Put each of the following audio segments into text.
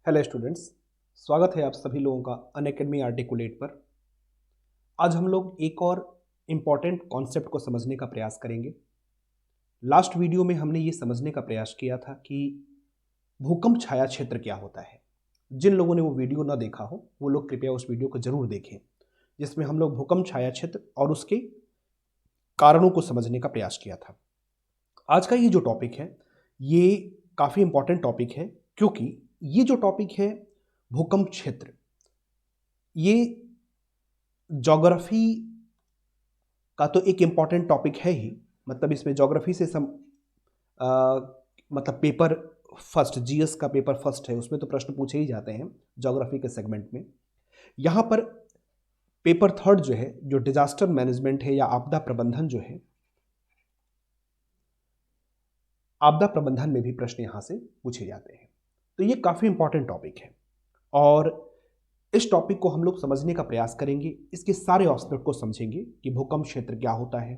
Hello students, स्वागत है आप सभी लोगों का अनअकैडमी आर्टिकुलेट पर। आज हम लोग एक और इम्पॉर्टेंट कॉन्सेप्ट को समझने का प्रयास करेंगे। लास्ट वीडियो में हमने ये समझने का प्रयास किया था कि भूकंप छाया क्षेत्र क्या होता है। जिन लोगों ने वो वीडियो ना देखा हो वो लोग कृपया उस वीडियो को जरूर देखें, जिसमें हम लोग भूकंप छाया क्षेत्र और उसके कारणों को समझने का प्रयास किया था। आज का ये जो टॉपिक है ये काफ़ी इम्पॉर्टेंट टॉपिक है, क्योंकि ये जो टॉपिक है भूकंप क्षेत्र, ये ज्योग्राफी का तो एक इम्पॉर्टेंट टॉपिक है ही। मतलब इसमें ज्योग्राफी से अ, मतलब पेपर फर्स्ट, जीएस का पेपर फर्स्ट है, उसमें तो प्रश्न पूछे ही जाते हैं ज्योग्राफी के सेगमेंट में। यहाँ पर पेपर थर्ड जो है, जो डिजास्टर मैनेजमेंट है या आपदा प्रबंधन जो है, आपदा प्रबंधन में भी प्रश्न यहाँ से पूछे जाते हैं। तो ये काफ़ी इंपॉर्टेंट टॉपिक है और इस टॉपिक को हम लोग समझने का प्रयास करेंगे। इसके सारे एस्पेक्ट को समझेंगे कि भूकंप क्षेत्र क्या होता है,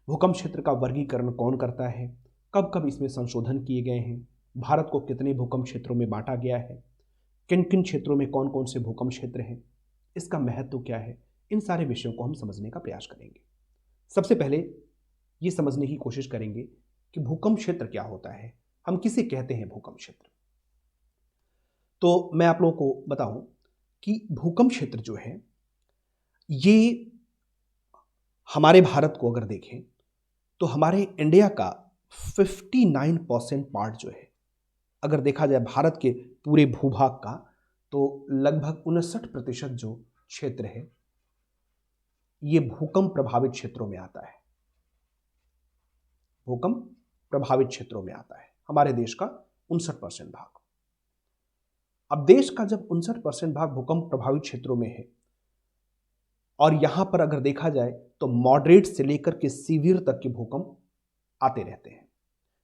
भूकंप क्षेत्र का वर्गीकरण कौन करता है, कब कब इसमें संशोधन किए गए हैं, भारत को कितने भूकंप क्षेत्रों में बांटा गया है, किन किन क्षेत्रों में कौन कौन से भूकंप क्षेत्र हैं, इसका महत्व क्या है। इन सारे विषयों को हम समझने का प्रयास करेंगे। सबसे पहले ये समझने की कोशिश करेंगे कि भूकंप क्षेत्र क्या होता है, हम किसे कहते हैं भूकंप क्षेत्र। तो मैं आप लोगों को बताऊं कि भूकंप क्षेत्र जो है ये हमारे भारत को अगर देखें तो हमारे इंडिया का 59% पार्ट जो है, अगर देखा जाए भारत के पूरे भूभाग का, तो लगभग 59% जो क्षेत्र है ये भूकंप प्रभावित क्षेत्रों में आता है। भूकंप प्रभावित क्षेत्रों में आता है हमारे देश का 59% भाग। अब देश का जब 59% भाग भूकंप प्रभावित क्षेत्रों में है और यहां पर अगर देखा जाए तो मॉडरेट से लेकर के सीवियर तक के भूकंप आते रहते हैं,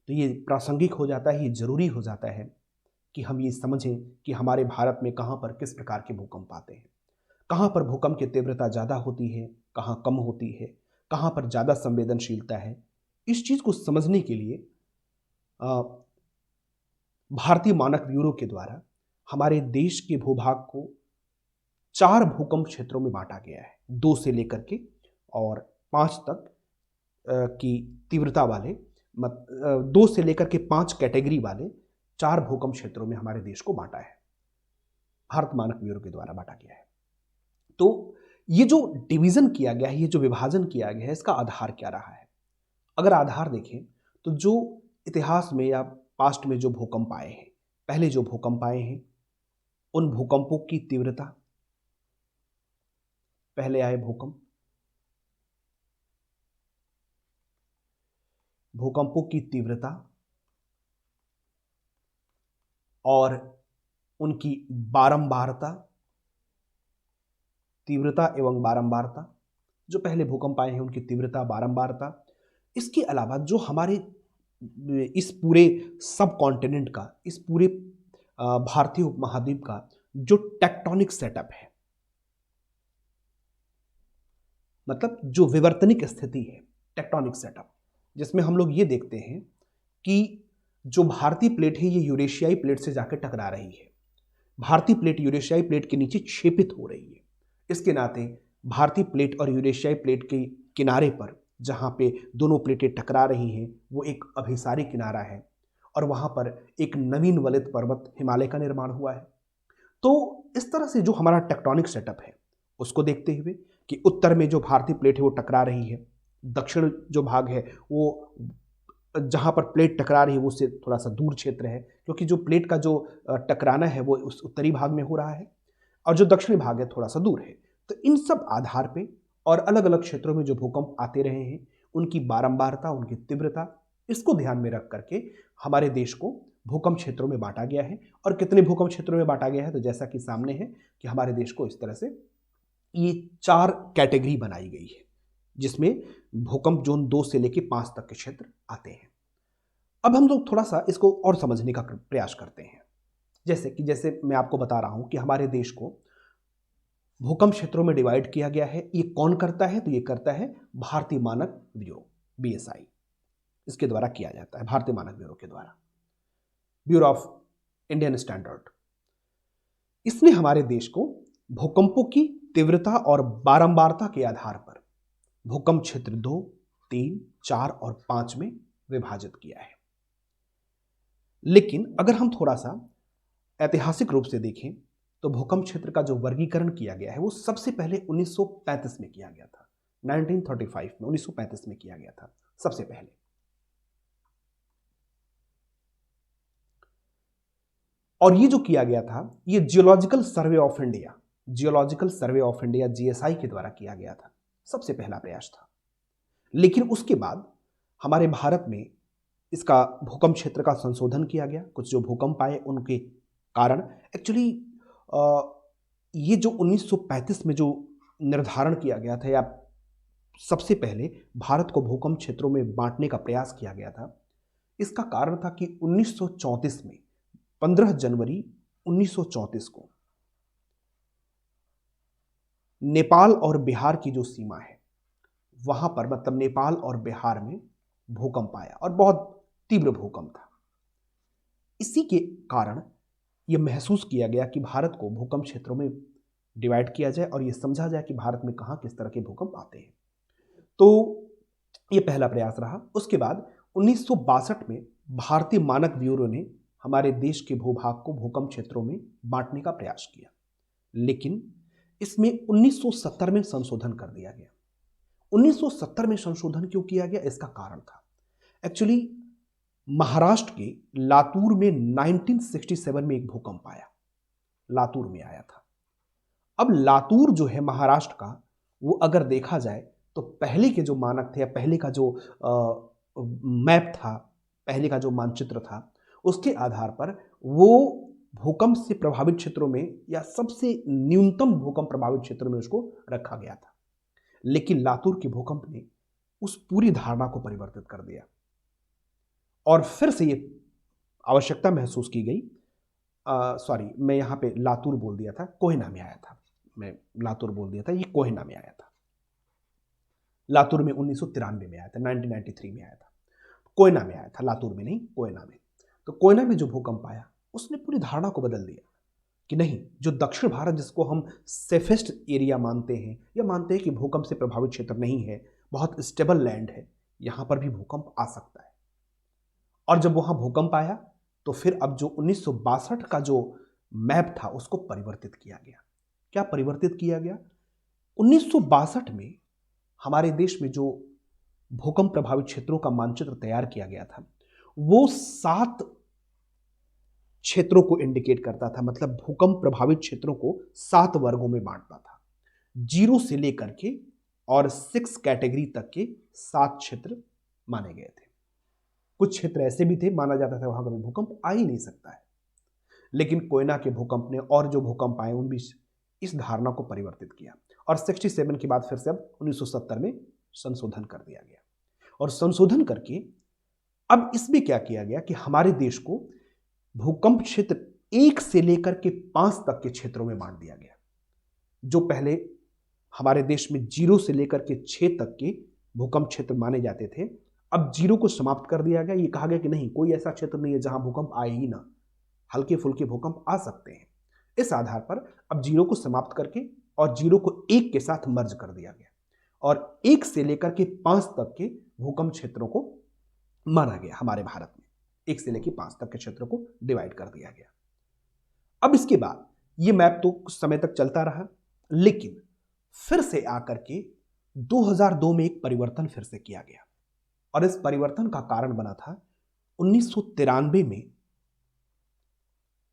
तो ये प्रासंगिक हो जाता है, ये जरूरी हो जाता है कि हम ये समझें कि हमारे भारत में कहां पर किस प्रकार के भूकंप आते हैं, कहां पर भूकंप की तीव्रता ज़्यादा होती है, कहां कम होती है, कहां पर ज़्यादा संवेदनशीलता है। इस चीज़ को समझने के लिए अ, भारतीय मानक ब्यूरो के द्वारा हमारे देश के भूभाग को 4 भूकंप क्षेत्रों में बांटा गया है, 2 से लेकर के और 5 तक की तीव्रता वाले, 2 से लेकर के 5 कैटेगरी वाले 4 भूकंप क्षेत्रों में हमारे देश को बांटा है, भारत मानक ब्यूरो के द्वारा बांटा गया है। तो ये जो डिवीजन किया गया है, ये जो विभाजन किया गया है, इसका आधार क्या रहा है। अगर आधार देखें तो जो इतिहास में या पास्ट में जो भूकंप आए हैं, पहले जो भूकंप आए हैं उन भूकंपों की तीव्रता, पहले आए भूकंपों की तीव्रता और उनकी बारंबारता, तीव्रता एवं बारंबारता, जो पहले भूकंप आए हैं उनकी तीव्रता, बारंबारता। इसके अलावा जो हमारे इस पूरे सब कॉन्टिनेंट का, इस पूरे भारतीय उपमहाद्वीप का जो टेक्टोनिक सेटअप है, मतलब जो विवर्तनिक स्थिति है, टेक्टोनिक सेटअप, जिसमें हम लोग ये देखते हैं कि जो भारतीय प्लेट है ये यूरेशियाई प्लेट से जाकर टकरा रही है, भारतीय प्लेट यूरेशियाई प्लेट के नीचे क्षेपित हो रही है। इसके नाते भारतीय प्लेट और यूरेशियाई प्लेट के किनारे पर जहाँ पे दोनों प्लेटें टकरा रही हैं वो एक अभिसारी किनारा है और वहाँ पर एक नवीन वलित पर्वत हिमालय का निर्माण हुआ है। तो इस तरह से जो हमारा टेक्टोनिक सेटअप है उसको देखते हुए कि उत्तर में जो भारतीय प्लेट है वो टकरा रही है, दक्षिण जो भाग है वो जहाँ पर प्लेट टकरा रही है वो उससे थोड़ा सा दूर क्षेत्र है, क्योंकि जो प्लेट का जो टकराना है वो उस उत्तरी भाग में हो रहा है और जो दक्षिणी भाग है थोड़ा सा दूर है। तो इन सब आधार पे और अलग अलग क्षेत्रों में जो भूकंप आते रहे हैं उनकी बारंबारता, उनकी तीव्रता, इसको ध्यान में रख करके हमारे देश को भूकंप क्षेत्रों में बांटा गया है। और कितने भूकंप क्षेत्रों में बांटा गया है, तो जैसा कि सामने है कि हमारे देश को इस तरह से ये 4 कैटेगरी बनाई गई है, जिसमें भूकंप जोन 2 से लेकर 5 तक के क्षेत्र आते हैं। अब हम लोग थोड़ा सा इसको और समझने का प्रयास करते हैं। जैसे मैं आपको बता रहा हूं कि हमारे देश को भूकंप क्षेत्रों में डिवाइड किया गया है। ये कौन करता है, तो ये करता है भारतीय मानक ब्यूरो, बीएसआई, इसके द्वारा किया जाता है, भारतीय मानक ब्यूरो के द्वारा, ब्यूरो ऑफ इंडियन स्टैंडर्ड। इसने हमारे देश को भूकंपों की तीव्रता और बारंबारता के आधार पर भूकंप क्षेत्र 2, 3, 4 और 5 में विभाजित किया है। लेकिन अगर हम थोड़ा सा ऐतिहासिक रूप से देखें तो भूकंप क्षेत्र का जो वर्गीकरण किया गया है वो सबसे पहले 1935 में किया गया था। 1935 में 1935 में किया गया था सबसे पहले। और ये जो किया गया था ये geological survey of India GSI के द्वारा किया गया था, सबसे पहला प्रयास था। लेकिन उसके बाद हमारे भारत में इसका भूकंप क्षेत्र का संशोधन किया गया। कुछ जो भूकंप आए उनके कारण एक्चुअली ये जो 1935 में जो निर्धारण किया गया था या सबसे पहले भारत को भूकंप क्षेत्रों में बांटने का प्रयास किया गया था, इसका कारण था कि 1934 में 15 जनवरी 1934 को नेपाल और बिहार की जो सीमा है वहां पर मतलब नेपाल और बिहार में भूकंप आया और बहुत तीव्र भूकंप था। इसी के कारण यह महसूस किया गया कि भारत को भूकंप क्षेत्रों में डिवाइड किया जाए और यह समझा जाए कि भारत में कहां किस तरह के भूकंप आते हैं। तो यह पहला प्रयास रहा। उसके बाद 1962 में भारतीय मानक ब्यूरो ने हमारे देश के भूभाग को भूकंप क्षेत्रों में बांटने का प्रयास किया, लेकिन इसमें 1970 में संशोधन कर दिया गया। 1970 में संशोधन क्यों किया गया, इसका कारण था एक्चुअली महाराष्ट्र के लातूर में 1967 में एक भूकंप आया, लातूर में आया था। अब लातूर जो है महाराष्ट्र का, वो अगर देखा जाए तो पहले के जो मानक थे या पहले का जो मैप था, पहले का जो मानचित्र था, उसके आधार पर वो भूकंप से प्रभावित क्षेत्रों में या सबसे न्यूनतम भूकंप प्रभावित क्षेत्रों में उसको रखा गया था। लेकिन लातूर के भूकंप ने उस पूरी धारणा को परिवर्तित कर दिया और फिर से ये आवश्यकता महसूस की गई, मैं यहाँ पे लातूर बोल दिया था, कोहिना में आया था, मैं लातूर बोल दिया था, ये कोहिना में आया था। लातूर में 1993 में आया था, 1993 में आया था, कोयना में आया था, लातूर में नहीं, कोयना में। तो कोयना में जो भूकंप आया उसने पूरी धारणा को बदल दिया कि नहीं, जो दक्षिण भारत जिसको हम सेफेस्ट एरिया मानते हैं या मानते हैं कि भूकंप से प्रभावित क्षेत्र नहीं है, बहुत स्टेबल लैंड है, यहाँ पर भी भूकंप आ सकता है। और जब वहाँ भूकंप आया तो फिर अब जो 1962 का जो मैप था उसको परिवर्तित किया गया। क्या परिवर्तित किया गया? 1962 में हमारे देश में जो भूकंप प्रभावित क्षेत्रों का मानचित्र तैयार किया गया था वो 7 क्षेत्रों को इंडिकेट करता था, मतलब भूकंप प्रभावित क्षेत्रों को 7 वर्गों में बांटता था। 0 से लेकर के और 6 कैटेगरी तक के 7 क्षेत्र माने गए थे। कुछ क्षेत्र ऐसे भी थे माना जाता था वहां कभी भूकंप आ ही नहीं सकता है, लेकिन कोयना के भूकंप ने और जो भूकंप आए उन भी इस धारणा को परिवर्तित किया और 67 के बाद फिर से अब 1970 में संशोधन कर दिया गया। और संशोधन करके अब इसमें क्या किया गया कि हमारे देश को भूकंप क्षेत्र 1 से लेकर के 5 तक के क्षेत्रों में बांट दिया गया। जो पहले हमारे देश में 0 से लेकर के 6 तक के भूकंप क्षेत्र माने जाते थे, अब 0 को समाप्त कर दिया गया। ये कहा गया कि नहीं, कोई ऐसा क्षेत्र नहीं है जहां भूकंप आए ही ना, हल्के फुल्के भूकंप आ सकते हैं। इस आधार पर अब 0 को समाप्त करके और 0 को 1 के साथ मर्ज कर दिया गया और 1 से लेकर के 5 तक के भूकंप क्षेत्रों को माना गया। हमारे भारत में 1 से लेकर 5 तक के क्षेत्रों को डिवाइड कर दिया गया। अब इसके बाद ये मैप तो कुछ समय तक चलता रहा, लेकिन फिर से आकर के 2002 में एक परिवर्तन फिर से किया गया और इस परिवर्तन का कारण बना था 1993 में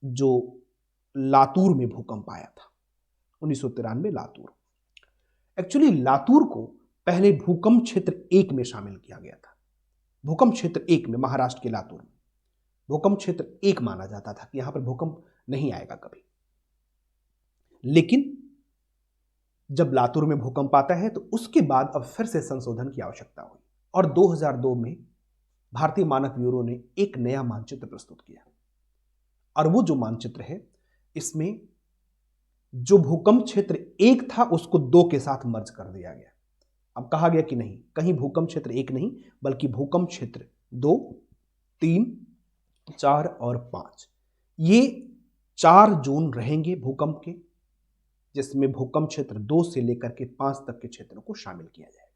जो लातूर में भूकंप आया था। 1993 लातूर, एक्चुअली लातूर को पहले भूकंप क्षेत्र 1 में शामिल किया गया था। भूकंप क्षेत्र 1 में महाराष्ट्र के लातूर में भूकंप क्षेत्र 1 माना जाता था कि यहां पर भूकंप नहीं आएगा कभी। लेकिन जब लातूर में भूकंप आता है तो उसके बाद अब फिर से संशोधन की आवश्यकता हुई और 2002 में भारतीय मानक ब्यूरो ने एक नया मानचित्र प्रस्तुत किया और वो जो मानचित्र है, इसमें जो भूकंप क्षेत्र 1 था उसको 2 के साथ मर्ज कर दिया गया। अब कहा गया कि नहीं, कहीं भूकंप क्षेत्र 1 नहीं बल्कि भूकंप क्षेत्र 2, 3, 4 और 5 ये 4 जोन रहेंगे भूकंप के, जिसमें भूकंप क्षेत्र 2 से लेकर के 5 तक के क्षेत्रों को शामिल किया जाएगा।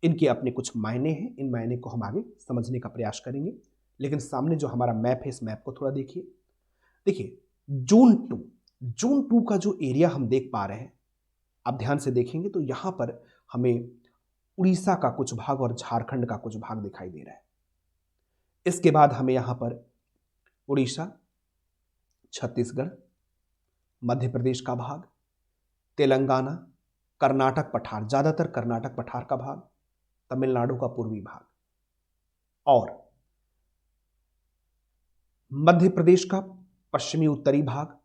इनके अपने कुछ मायने हैं, इन मायने को हम आगे समझने का प्रयास करेंगे। लेकिन सामने जो हमारा मैप है, इस मैप को थोड़ा देखिए। देखिए, जोन 2 का जो एरिया हम देख पा रहे हैं, आप ध्यान से देखेंगे तो यहां पर हमें उड़ीसा का कुछ भाग और झारखंड का कुछ भाग दिखाई दे रहा है। इसके बाद हमें यहां पर उड़ीसा, छत्तीसगढ़, मध्य प्रदेश का भाग, तेलंगाना, कर्नाटक पठार, ज्यादातर कर्नाटक पठार का भाग, तमिलनाडु का पूर्वी भाग और मध्य प्रदेश का पश्चिमी उत्तरी भाग,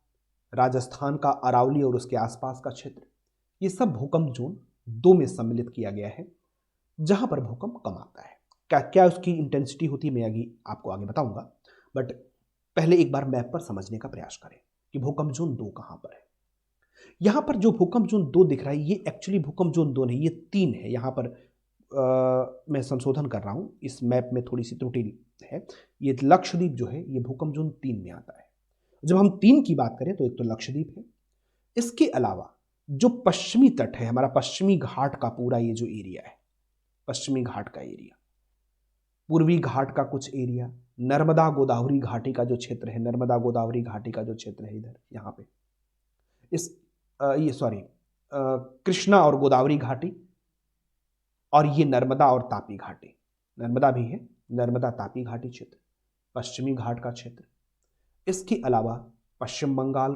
राजस्थान का अरावली और उसके आसपास का क्षेत्र, ये सब भूकंप जोन 2 में सम्मिलित किया गया है, जहां पर भूकंप कम आता है। क्या क्या उसकी इंटेंसिटी होती है, मैं आपको आगे बताऊंगा, बट पहले एक बार मैप पर समझने का प्रयास करें कि भूकंप जोन 2 कहां पर है। यहां पर जो भूकंप जोन 2 दिख रहा है, ये एक्चुअली भूकंप जोन 2 नहीं, ये 3 है। यहां पर मैं संशोधन कर रहा हूं, इस मैप में थोड़ी सी त्रुटि है। ये लक्षद्वीप जो है, ये भूकंप जोन 3 में आता है। जब हम 3 की बात करें तो एक तो लक्षद्वीप है, इसके अलावा जो पश्चिमी तट है, हमारा पश्चिमी घाट का पूरा ये जो एरिया है, पश्चिमी घाट का एरिया, पूर्वी घाट का कुछ एरिया, नर्मदा गोदावरी घाटी का जो क्षेत्र है, नर्मदा गोदावरी घाटी का जो क्षेत्र है इधर यहाँ पे, कृष्णा और गोदावरी घाटी, और ये नर्मदा और तापी घाटी, नर्मदा भी है, नर्मदा तापी घाटी क्षेत्र, पश्चिमी घाट का क्षेत्र। इसके अलावा पश्चिम बंगाल,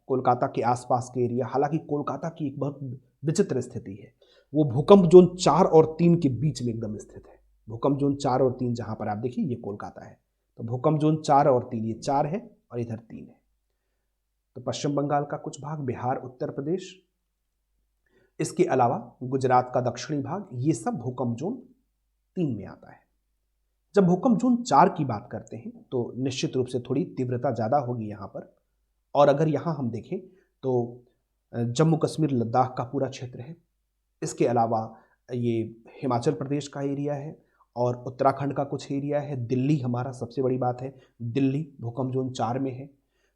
कोलकाता के आसपास के एरिया। हालांकि कोलकाता की एक बहुत विचित्र स्थिति है, वो भूकंप जोन 4 और 3 के बीच में एकदम स्थित है। भूकंप जोन 4 और 3 जहां पर आप देखिए, ये कोलकाता है, तो भूकंप जोन 4 और 3, ये 4 है और इधर 3 है। तो पश्चिम बंगाल का कुछ भाग, बिहार, उत्तर प्रदेश, इसके अलावा गुजरात का दक्षिणी भाग, ये सब भूकंप जोन 3 में आता है। जब भूकंप जोन 4 की बात करते हैं तो निश्चित रूप से थोड़ी तीव्रता ज़्यादा होगी यहाँ पर। और अगर यहाँ हम देखें तो जम्मू कश्मीर, लद्दाख का पूरा क्षेत्र है। इसके अलावा ये हिमाचल प्रदेश का एरिया है और उत्तराखंड का कुछ एरिया है। दिल्ली, हमारा सबसे बड़ी बात है, दिल्ली भूकंप जोन 4 में है।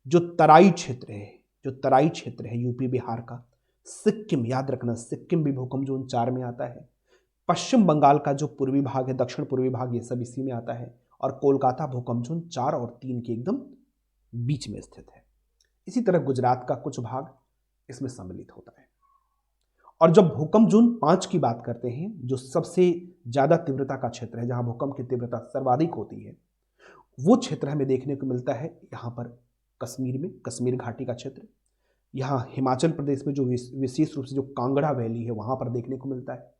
जो तराई क्षेत्र है यूपी बिहार का, सिक्किम, याद रखना सिक्किम भी भूकंप जोन 4 में आता है। पश्चिम बंगाल का जो पूर्वी भाग है, दक्षिण पूर्वी भाग, ये सब इसी में आता है। और कोलकाता भूकंप जोन 4 और 3 के एकदम बीच में स्थित है। इसी तरह गुजरात का कुछ भाग इसमें सम्मिलित होता है। और जब भूकंप जोन 5 की बात करते हैं, जो सबसे ज्यादा तीव्रता का क्षेत्र है, जहां भूकंप की तीव्रता सर्वाधिक होती है, वो क्षेत्र हमें देखने को मिलता है यहाँ पर कश्मीर में, कश्मीर घाटी का क्षेत्र। यहाँ हिमाचल प्रदेश में जो विशेष रूप से जो कांगड़ा वैली है, वहां पर देखने को मिलता है।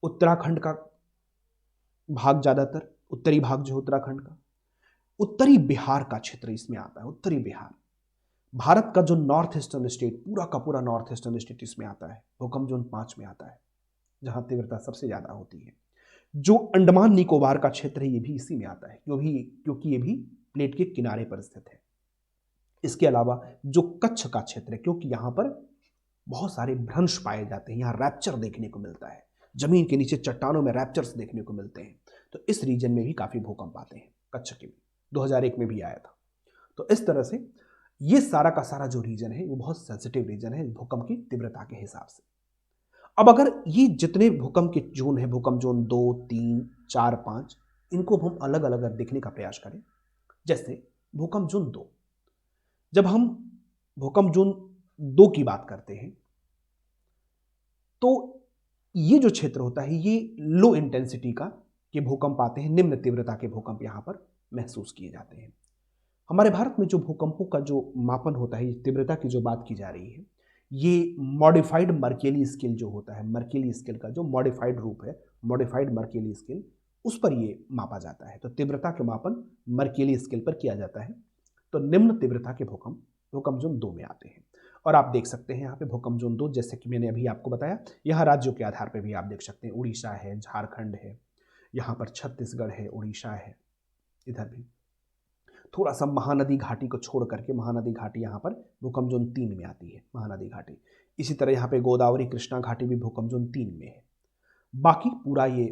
उत्तराखंड का भाग, ज्यादातर उत्तरी भाग जो उत्तराखंड का, उत्तरी बिहार का क्षेत्र इसमें आता है। उत्तरी बिहार, भारत का जो नॉर्थ ईस्टर्न स्टेट, पूरा का पूरा नॉर्थ ईस्टर्न स्टेट इसमें आता है, भूकंप जोन 5 में आता है, जहां तीव्रता सबसे ज्यादा होती है। जो अंडमान निकोबार का क्षेत्र है, ये भी इसी में आता है, क्योंकि ये भी प्लेट के किनारे पर स्थित है। इसके अलावा जो कच्छ का क्षेत्र है, क्योंकि यहां पर बहुत सारे भ्रंश पाए जाते हैं, यहां रैप्चर देखने को मिलता है, जमीन के नीचे चट्टानों में रैप्चर्स देखने को मिलते हैं, तो इस रीजन में भी काफी भूकंप आते हैं। कच्छ के भी 2001 में भी आया था। तो इस तरह से ये सारा का सारा जो रीजन है, वो बहुत सेंसिटिव रीजन है भूकंप की तीव्रता के हिसाब से। अब अगर ये जितने भूकंप के जोन है, भूकंप जोन 2, 3, 4, 5, इनको हम अलग अलग देखने का प्रयास करें। जैसे भूकंप जोन 2, जब हम भूकंप जोन 2 की बात करते हैं तो ये जो क्षेत्र होता है, ये लो इंटेंसिटी का के भूकंप आते हैं, निम्न तीव्रता के भूकंप यहां पर महसूस किए जाते हैं। हमारे भारत में जो भूकंपों का जो मापन होता है, तीव्रता की जो बात की जा रही है, ये मॉडिफाइड मर्केली स्केल जो होता है, मर्केली स्केल का जो मॉडिफाइड रूप है, मॉडिफाइड मर्केली स्केल, उस पर ये मापा जाता है। तो तीव्रता के मापन मर्केली स्केल पर किया जाता है। तो निम्न तीव्रता के भूकंप भूकंप जोन 2 में आते हैं। और आप देख सकते हैं यहाँ पे भूकंप जोन 2, जैसे कि मैंने अभी आपको बताया, यहाँ राज्यों के आधार पर भी आप देख सकते हैं, उड़ीसा है, झारखंड है, यहाँ पर छत्तीसगढ़ है, उड़ीसा है, इधर भी थोड़ा सा महानदी घाटी को छोड़ करके, महानदी घाटी यहाँ पर भूकंप जोन 3 में आती है, महानदी घाटी। इसी तरह यहाँ पे गोदावरी, कृष्णा घाटी भी भूकंप जोन 3 में है। बाकी पूरा ये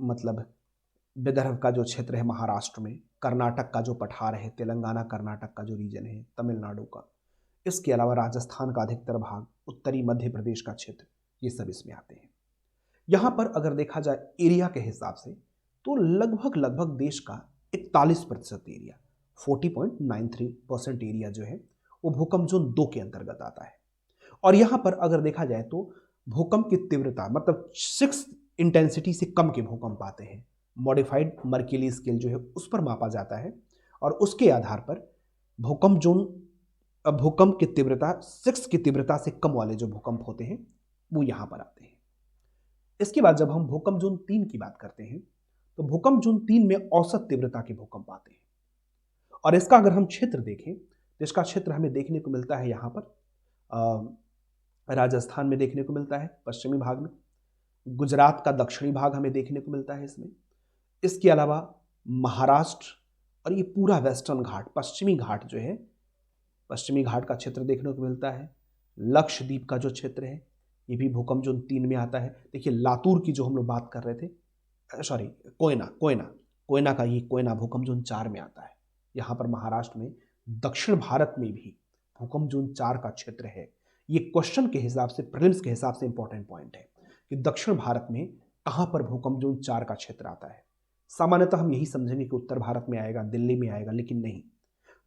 मतलब विदर्भ का जो क्षेत्र है महाराष्ट्र में, कर्नाटक का जो पठार है, तेलंगाना कर्नाटक का जो रीजन है, तमिलनाडु का, इसके अलावा राजस्थान का अधिकतर भाग, उत्तरी मध्य प्रदेश का क्षेत्र, ये सब इसमें आते हैं। यहाँ पर अगर देखा जाए एरिया के हिसाब से तो लगभग लगभग देश का 41% एरिया, 40.93% एरिया जो है वो भूकंप जोन 2 के अंतर्गत आता है। और यहाँ पर अगर देखा जाए तो भूकंप की तीव्रता मतलब 6 इंटेंसिटी से कम के भूकंप आते हैं। मॉडिफाइड मर्केली स्केल जो है उस पर मापा जाता है और उसके आधार पर भूकंप जोन, भूकंप की तीव्रता 6 की तीव्रता से कम वाले जो भूकंप होते हैं वो यहाँ पर आते हैं। इसके बाद जब हम भूकंप जोन 3 की बात करते हैं तो भूकंप जोन 3 में औसत तीव्रता के भूकंप आते हैं। और इसका अगर हम क्षेत्र देखें तो इसका क्षेत्र हमें देखने को मिलता है यहाँ पर राजस्थान में देखने को मिलता है पश्चिमी भाग में, गुजरात का दक्षिणी भाग हमें देखने को मिलता है इसमें। इसके अलावा महाराष्ट्र और ये पूरा वेस्टर्न घाट, पश्चिमी घाट जो है, पश्चिमी घाट का क्षेत्र देखने को मिलता है। लक्षद्वीप का जो क्षेत्र है ये भी भूकंप जोन 3 में आता है। देखिए लातूर की जो हम लोग बात कर रहे थे, सॉरी कोयना का, ये कोयना भूकंप जोन 4 में आता है। यहाँ पर महाराष्ट्र में, दक्षिण भारत में भी भूकंप जोन 4 का क्षेत्र है। ये क्वेश्चन के हिसाब से, प्रीलिम्स के हिसाब से इंपॉर्टेंट पॉइंट है कि दक्षिण भारत में कहाँ पर भूकंप जोन 4 का क्षेत्र आता है। सामान्यतः हम यही समझेंगे कि उत्तर भारत में आएगा, दिल्ली में आएगा, लेकिन नहीं,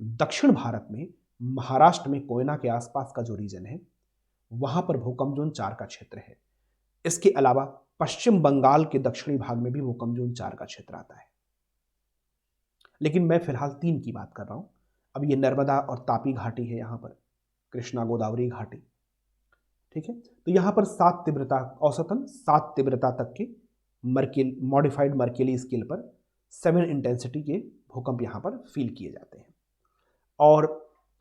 दक्षिण भारत में महाराष्ट्र में कोयना के आसपास का जो रीजन है वहां पर भूकंप जोन 4 का क्षेत्र है। इसके अलावा पश्चिम बंगाल के दक्षिणी भाग में भी भूकंप जोन 4 का क्षेत्र आता है। लेकिन मैं फिलहाल 3 की बात कर रहा हूं। अब ये नर्मदा और तापी घाटी है, यहाँ पर कृष्णा गोदावरी घाटी, ठीक है। तो यहाँ पर 7 तीव्रता, औसतन 7 तीव्रता तक के मॉडिफाइड मर्केली स्केल पर 7 इंटेंसिटी के भूकंप यहाँ पर फील किए जाते हैं। और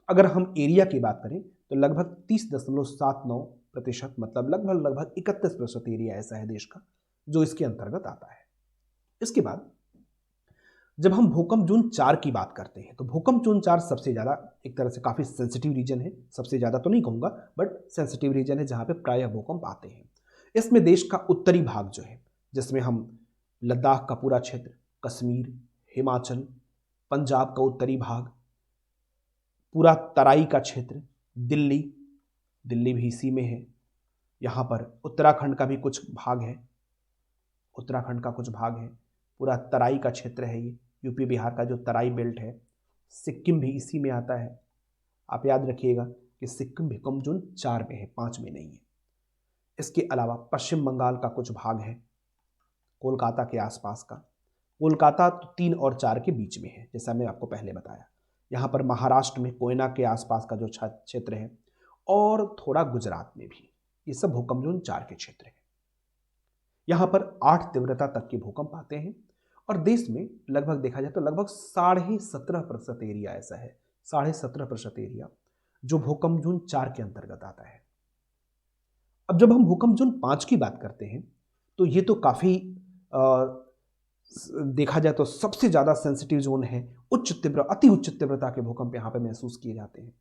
अगर हम एरिया की बात करें तो लगभग 30.79%, मतलब लगभग 31% एरिया ऐसा है देश का जो इसके अंतर्गत आता है। इसके बाद जब हम भूकंप जोन 4 की बात करते हैं तो भूकंप जोन 4 सबसे ज़्यादा, एक तरह से काफ़ी सेंसिटिव रीजन है, सबसे ज़्यादा तो नहीं कहूँगा बट सेंसिटिव रीजन है जहाँ पे प्रायः भूकंप आते हैं। इसमें देश का उत्तरी भाग जो है, जिसमें हम लद्दाख का पूरा क्षेत्र, कश्मीर, हिमाचल, पंजाब का उत्तरी भाग, पूरा तराई का क्षेत्र, दिल्ली भी इसी में है। यहाँ पर उत्तराखंड का भी कुछ भाग है, उत्तराखंड का कुछ भाग है, पूरा तराई का क्षेत्र है ये, यूपी बिहार का जो तराई बेल्ट है, सिक्किम भी इसी में आता है। आप याद रखिएगा कि सिक्किम भूकंप जोन 4 में है, 5 में नहीं है। इसके अलावा पश्चिम बंगाल का कुछ भाग है, कोलकाता के आसपास का, कोलकाता तो 3 और 4 के बीच में है जैसा मैं आपको पहले बताया। यहाँ पर महाराष्ट्र में कोयना के आसपास का जो क्षेत्र है और थोड़ा गुजरात में भी, ये सब भूकंप जोन 4 के क्षेत्र है। यहाँ पर 8 तीव्रता तक के भूकंप आते हैं और देश में लगभग देखा जाए तो लगभग 17.5% एरिया ऐसा है, 17.5% एरिया जो भूकंप जोन 4 के अंतर्गत आता है। अब जब हम भूकंप जोन 5 की बात करते हैं तो ये तो काफ़ी देखा जाए तो सबसे ज़्यादा सेंसिटिव जोन है। अति उच्च तीव्रता के भूकंप यहाँ पे महसूस किए जाते हैं।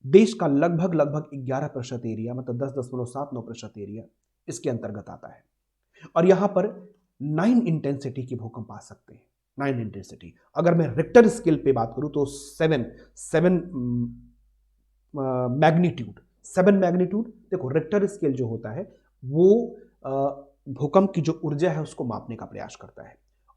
देश का लगभग 11% एरिया, मतलब 10.79% एरिया इसके अंतर्गत आता है। और यहाँ पर 9 इंटेंसिटी के भूकंप आ सकते हैं, 9 इंटेंसिटी। अगर मैं रिक्टर स्केल पे बात करूँ तो 7 मैग्नीट्यूड। देखो रिक्टर स्केल जो होता है वो भूकंप की जो ऊर्जा है उसको मापने का प्रयास करता है,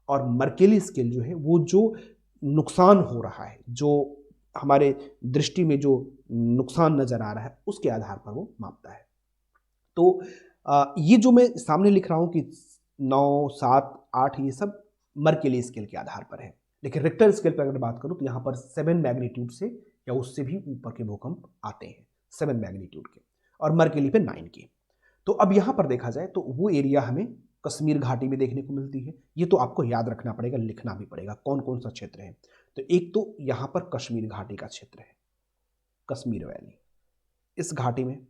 और मर्केली स्केल जो है वो जो नुकसान हो रहा है, जो हमारे दृष्टि में जो नुकसान नजर आ रहा है उसके आधार पर वो मापता है। तो ये जो मैं सामने लिख रहा हूँ कि 9, 7, 8 ये सब मर्केली स्केल के आधार पर है, लेकिन रिक्टर स्केल पर अगर बात करूँ तो यहाँ पर 7 मैग्नीट्यूड से या उससे भी ऊपर के भूकंप आते हैं, 7 मैग्नीट्यूड के, और मर्केली पे 9 के। तो अब यहाँ पर देखा जाए तो वो एरिया हमें कश्मीर घाटी में देखने को मिलती है। ये तो आपको याद रखना पड़ेगा, लिखना भी पड़ेगा कौन कौन सा क्षेत्र है। तो एक तो यहाँ पर कश्मीर घाटी का क्षेत्र है, कश्मीर वैली इस घाटी में।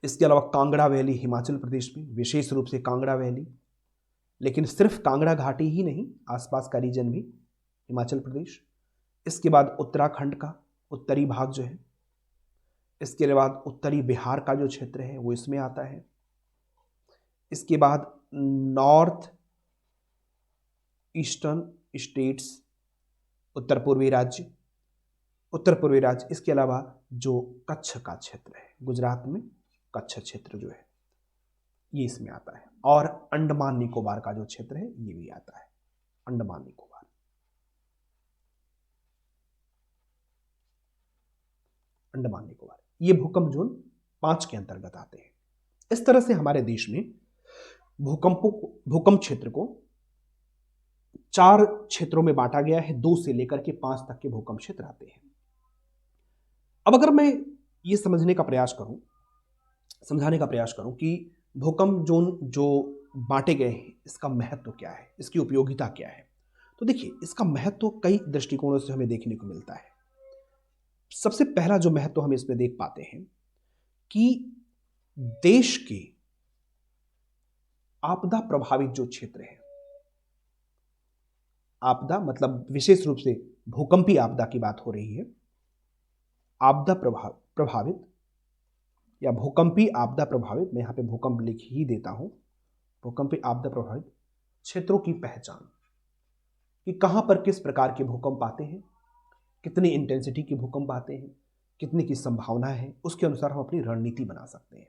इसके अलावा कांगड़ा वैली हिमाचल प्रदेश में, विशेष रूप से कांगड़ा वैली, लेकिन सिर्फ कांगड़ा घाटी ही नहीं, आसपास का रीजन भी हिमाचल प्रदेश। इसके बाद उत्तराखंड का उत्तरी भाग जो है, इसके बाद उत्तरी बिहार का जो क्षेत्र है वो इसमें आता है। इसके बाद नॉर्थ ईस्टर्न स्टेट्स, उत्तर पूर्वी राज्य, उत्तर पूर्वी राज्य, इसके अलावा जो कच्छ का क्षेत्र है गुजरात में, कच्छ क्षेत्र जो है ये इसमें आता है, और अंडमान निकोबार का जो क्षेत्र है ये भी आता है, अंडमान निकोबार। अंडमान निकोबार ये भूकंप जोन 5 के अंतर्गत आते हैं। इस तरह से हमारे देश में भूकंप क्षेत्र को 4 क्षेत्रों में बांटा गया है, 2 से लेकर के 5 तक के भूकंप क्षेत्र आते हैं। अब अगर मैं ये समझने का प्रयास करूं, समझाने का प्रयास करूं कि भूकंप जोन जो बांटे गए हैं इसका महत्व क्या है, इसकी उपयोगिता क्या है, तो देखिए इसका महत्व कई दृष्टिकोणों से हमें देखने को मिलता है। सबसे पहला जो महत्व हम इसमें देख पाते हैं कि देश के आपदा प्रभावित जो क्षेत्र है, आपदा मतलब विशेष रूप से भूकंपीय आपदा की बात हो रही है, आपदा प्रभावित या भूकंपीय आपदा प्रभावित, मैं यहां पे भूकंप लिख ही देता हूं, भूकंपीय आपदा प्रभावित क्षेत्रों की पहचान कि कहां पर किस प्रकार के भूकंप आते हैं, कितनी इंटेंसिटी के भूकंप आते हैं, कितनी की संभावना है, उसके अनुसार हम अपनी रणनीति बना सकते हैं।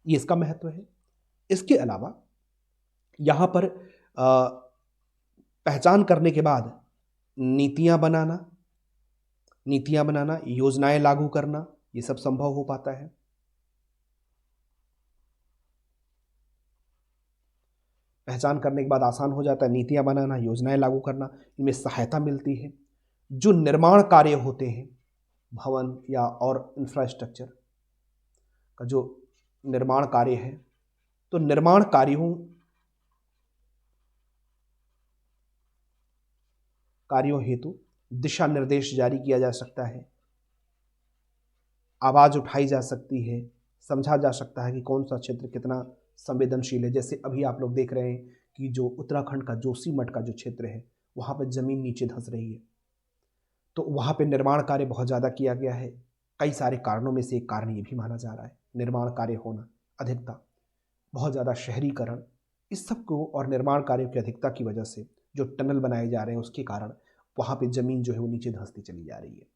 ये इसका महत्व है। इसके अलावा यहां पर पहचान करने के बाद नीतियां बनाना, योजनाएं लागू करना, ये सब संभव हो पाता है। पहचान करने के बाद आसान हो जाता है, नीतियां बनाना, योजनाएं लागू करना, इनमें सहायता मिलती है। जो निर्माण कार्य होते हैं, भवन या और इंफ्रास्ट्रक्चर का जो निर्माण कार्य है, तो निर्माण कार्यों हेतु दिशा निर्देश जारी किया जा सकता है, आवाज उठाई जा सकती है, समझा जा सकता है कि कौन सा क्षेत्र कितना संवेदनशील है। जैसे अभी आप लोग देख रहे हैं कि जो उत्तराखंड का जोशीमठ का जो क्षेत्र है वहाँ पर ज़मीन नीचे धंस रही है, तो वहाँ पे निर्माण कार्य बहुत ज़्यादा किया गया है। कई सारे कारणों में से एक कारण ये भी माना जा रहा है निर्माण कार्य होना, अधिकता, बहुत ज़्यादा शहरीकरण, इस सब को और निर्माण कार्यों की अधिकता की वजह से जो टनल बनाए जा रहे हैं उसके कारण वहाँ पे ज़मीन जो है वो नीचे धंसती चली जा रही है।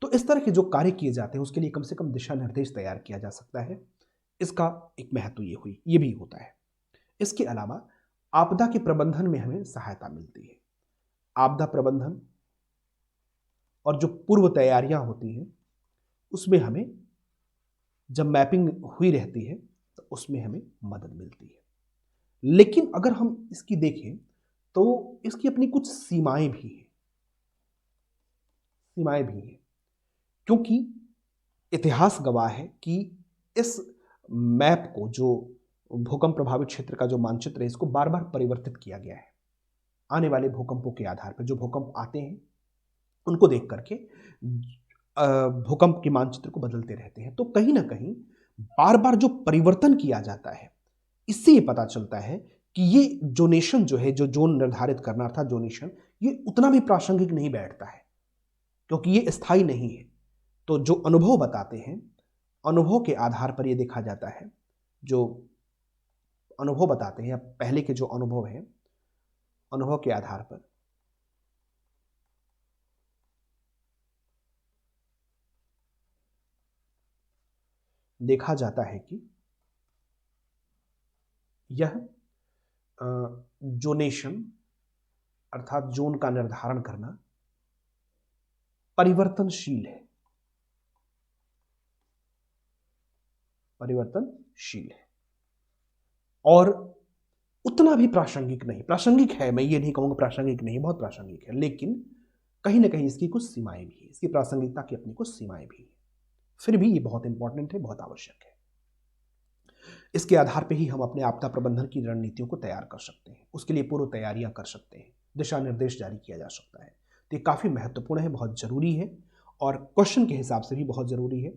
तो इस तरह के जो कार्य किए जाते हैं उसके लिए कम से कम दिशा निर्देश तैयार किया जा सकता है। इसका एक महत्व ये भी होता है। इसके अलावा आपदा के प्रबंधन में हमें सहायता मिलती है। आपदा प्रबंधन और जो पूर्व तैयारियां होती हैं उसमें हमें जब मैपिंग हुई रहती है तो उसमें हमें मदद मिलती है। लेकिन अगर हम इसकी देखें तो इसकी अपनी कुछ सीमाएं भी हैं, क्योंकि इतिहास गवाह है कि इस मैप को, जो भूकंप प्रभावित क्षेत्र का जो मानचित्र है, इसको बार बार परिवर्तित किया गया है आने वाले भूकंपों के आधार पर। जो भूकंप आते हैं उनको देख करके भूकंप के मानचित्र को बदलते रहते हैं। तो कहीं ना कहीं बार बार जो परिवर्तन किया जाता है, इससे ये पता चलता है कि ये जोनेशन जो है, जो जोन निर्धारित करना अर्थात जोनेशन, ये उतना भी प्रासंगिक नहीं बैठता है क्योंकि ये स्थायी नहीं है। तो जो अनुभव बताते हैं, अनुभव के आधार पर ये देखा जाता है, जो अनुभव बताते हैं या पहले के जो अनुभव हैं, अनुभव के आधार पर देखा जाता है कि यह जोनेशन अर्थात जोन का निर्धारण करना परिवर्तनशील है, और उतना भी प्रासंगिक नहीं। प्रासंगिक है, मैं ये नहीं कहूंगा प्रासंगिक नहीं, बहुत प्रासंगिक है, लेकिन कहीं ना कहीं इसकी कुछ सीमाएं भी है, इसकी प्रासंगिकता की अपनी कुछ सीमाएं भी है। फिर भी ये बहुत इंपॉर्टेंट है, बहुत आवश्यक है। इसके आधार पर ही हम अपने आपदा प्रबंधन की रणनीतियों को तैयार कर सकते हैं, उसके लिए पूर्व तैयारियां कर सकते हैं, दिशा निर्देश जारी किया जा सकता है। तो ये काफ़ी महत्वपूर्ण है, बहुत ज़रूरी है, और क्वेश्चन के हिसाब से भी बहुत ज़रूरी है।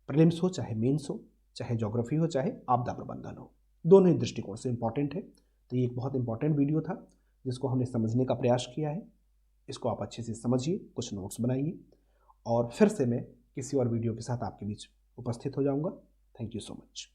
प्रीलिम्स हो चाहे मेंस हो, चाहे ज्योग्राफी हो चाहे आपदा प्रबंधन हो, दोनों ही दृष्टिकोण से इंपॉर्टेंट है। तो ये एक बहुत इंपॉर्टेंट वीडियो था जिसको हमने समझने का प्रयास किया है। इसको आप अच्छे से समझिए, कुछ नोट्स बनाइए, और फिर से मैं किसी और वीडियो के साथ आपके बीच उपस्थित हो जाऊंगा। Thank you so much.